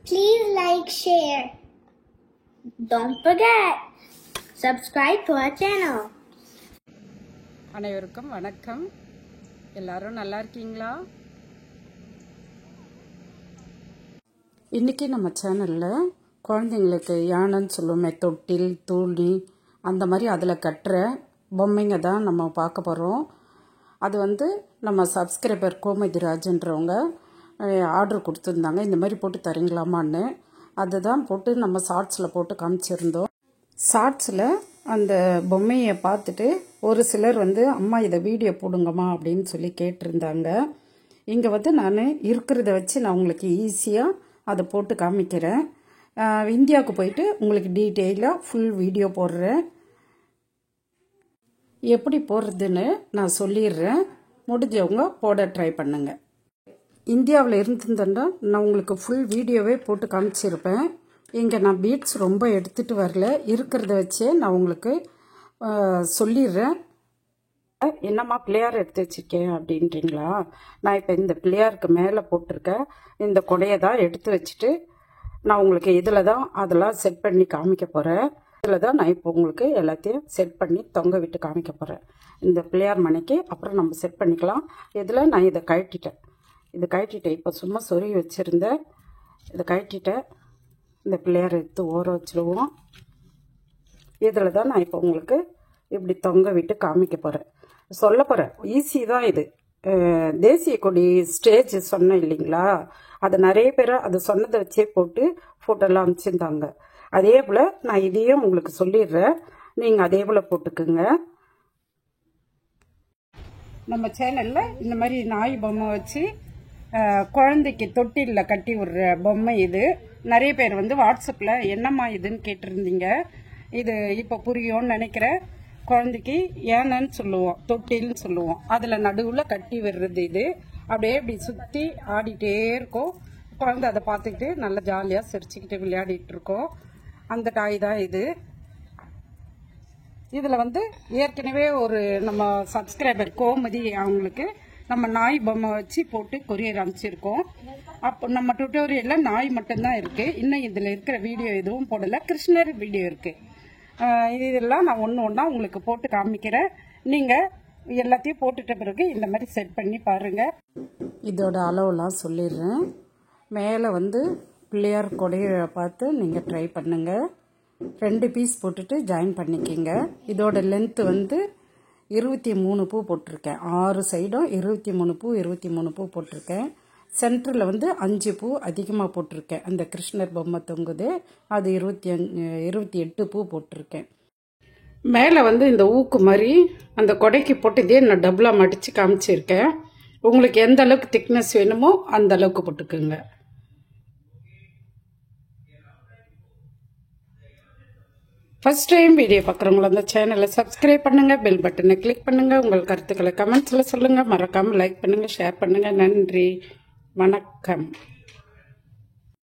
Please like, share. Don't forget, subscribe to our channel. அனைவருக்கும் வணக்கம். எல்லாரும் நல்லா இருக்கீங்களா? இன்னைக்கு நம்ம சேனல்ல குழந்தைங்களுக்கு யானைன்னு சொல்லுவோமே, தொட்டில், தூளி அந்த மாதிரி அதில் கட்டுற பொம்மைங்க தான் நம்ம பார்க்க போகிறோம். அது நம்ம சப்ஸ்கிரைபர் கோமதி ராஜன்றவங்க ஆர்டர் கொடுத்துருந்தாங்க. இந்த மாதிரி போட்டு தரீங்களாமான்னு. அதுதான் போட்டு நம்ம ஷார்ட்ஸில் போட்டு காமிச்சிருந்தோம். ஷார்ட்ஸில் அந்த பொம்மையை பார்த்துட்டு ஒரு சிலர் அம்மா இதை வீடியோ போடுங்கம்மா அப்படின்னு சொல்லி கேட்டிருந்தாங்க. இங்கே நான் இருக்கிறத வச்சு நான் உங்களுக்கு ஈஸியாக அதை போட்டு காமிக்கிறேன். இந்தியாவுக்கு போயிட்டு உங்களுக்கு டீட்டெயிலாக ஃபுல் வீடியோ போடுறேன். எப்படி போடுறதுன்னு நான் சொல்லிடுறேன். முடிஞ்சவங்க போட ட்ரை பண்ணுங்க. இந்தியாவில் இருந்திருந்தேன்னா நான் உங்களுக்கு ஃபுல் வீடியோவே போட்டு காமிச்சிருப்பேன். இங்கே நான் பீட்ஸ் ரொம்ப எடுத்துகிட்டு வரல, இருக்கிறத வச்சே நான் உங்களுக்கு சொல்லிடுறேன். என்னம்மா பிள்ளையார் எடுத்து வச்சுருக்கேன் அப்படின்றீங்களா? நான் இப்போ இந்த பிள்ளையாருக்கு மேலே போட்டிருக்கேன் இந்த கொடையை தான் எடுத்து வச்சுட்டு நான் உங்களுக்கு இதில் தான் அதெல்லாம் செட் பண்ணி காமிக்க போகிறேன். இதில் தான் நான் இப்போ உங்களுக்கு எல்லாத்தையும் செட் பண்ணி தொங்க விட்டு காமிக்க போகிறேன். இந்த பிள்ளையார் மணிக்கு அப்புறம் நம்ம செட் பண்ணிக்கலாம். இதில் நான் இதை கழட்டிட்டேன். இது கழட்டிட்டேன். இப்போ சும்மா சொருகி வச்சுருந்தேன். இதை கழட்டிட்டேன். இந்த பிள்ளையார் எடுத்து ஓர வச்சுடுவோம். இதில் தான் நான் இப்போ உங்களுக்கு இப்படி தொங்க விட்டு காமிக்க போகிறேன், சொல்ல போகிறேன். ஈஸி தான் இது. தேசிய கொடி ஸ்டேஜ் சொன்னேன் இல்லைங்களா, அது நிறைய பேர் அது சொன்னதை வச்சே போட்டு ஃபோட்டோலாம் அனுப்பிச்சிருந்தாங்க. அதே போல் நான் இதையும் உங்களுக்கு சொல்லிடுறேன், நீங்கள் அதே போல் போட்டுக்குங்க. நம்ம சேனலில் இந்த மாதிரி நாய் பொம்மை வச்சு குழந்தைக்கு தொட்டிலில் கட்டி விடுற பொம்மை இது. நிறைய பேர் வாட்ஸ்அப்பில் என்னம்மா இதுன்னு கேட்டிருந்தீங்க. இது இப்போ புரியும்னு நினைக்கிறேன். குழந்தைக்கு ஏனன்னு சொல்லுவோம், தொட்டில்னு சொல்லுவோம். அதில் நடுவில் கட்டி விடுறது இது. அப்படியே இப்படி சுற்றி ஆடிட்டே இருக்கும். குழந்தை அதை பார்த்துக்கிட்டு நல்லா ஜாலியாக சிரிச்சுக்கிட்டு விளையாடிட்டு இருக்கோம். அந்த டாய் தான் இது. இதில் ஏற்கனவே ஒரு நம்ம சப்ஸ்கிரைபர் கோமதி அவங்களுக்கு நம்ம நாய் பொம்மை வச்சு போட்டு கொரியர் அனுப்பிச்சிருக்கோம். அப்போ நம்ம டுட்டோரியலில் நாய் மட்டும்தான் இருக்குது. இன்னும் இதில் இருக்கிற வீடியோ எதுவும் போடலை. கிருஷ்ணர் வீடியோ இருக்குது. இதெல்லாம் நான் ஒன்று ஒன்றா உங்களுக்கு போட்டு காமிக்கிறேன். நீங்கள் எல்லாத்தையும் போட்டுட்ட பிறகு இந்த மாதிரி செட் பண்ணி பாருங்கள். இதோட அளவுலாம் சொல்லிடுறேன். மேலே பிள்ளையார் கொடையை பார்த்து நீங்கள் ட்ரை பண்ணுங்கள். 2 பீஸ் போட்டுட்டு ஜாயின் பண்ணிக்கிங்க. இதோட லென்த்து 23 பூ போட்டிருக்கேன். 6 சைடும் 23 பூ 23 பூ போட்டிருக்கேன். சென்டரில் 5 பூ அதிகமாக போட்டிருக்கேன். அந்த கிருஷ்ணர் பொம்மை தொங்குது, அது 28 பூ போட்டிருக்கேன். மேலே இந்த ஊக்கு மாதிரி அந்த கொடைக்கு போட்டதே நான் டபுளாக மடித்து காமிச்சிருக்கேன். உங்களுக்கு எந்த அளவுக்கு திக்னஸ் வேணுமோ அந்த அளவுக்கு போட்டுக்குங்க. ஃபர்ஸ்ட் டைம் வீடியோ பார்க்குறவங்கள அந்த சேனலை சப்ஸ்கிரைப் பண்ணுங்கள், பெல் பட்டனை கிளிக் பண்ணுங்கள். உங்கள் கருத்துக்களை கமெண்ட்ஸில் சொல்லுங்கள். மறக்காமல் லைக் பண்ணுங்கள், ஷேர் பண்ணுங்கள். நன்றி, வணக்கம்.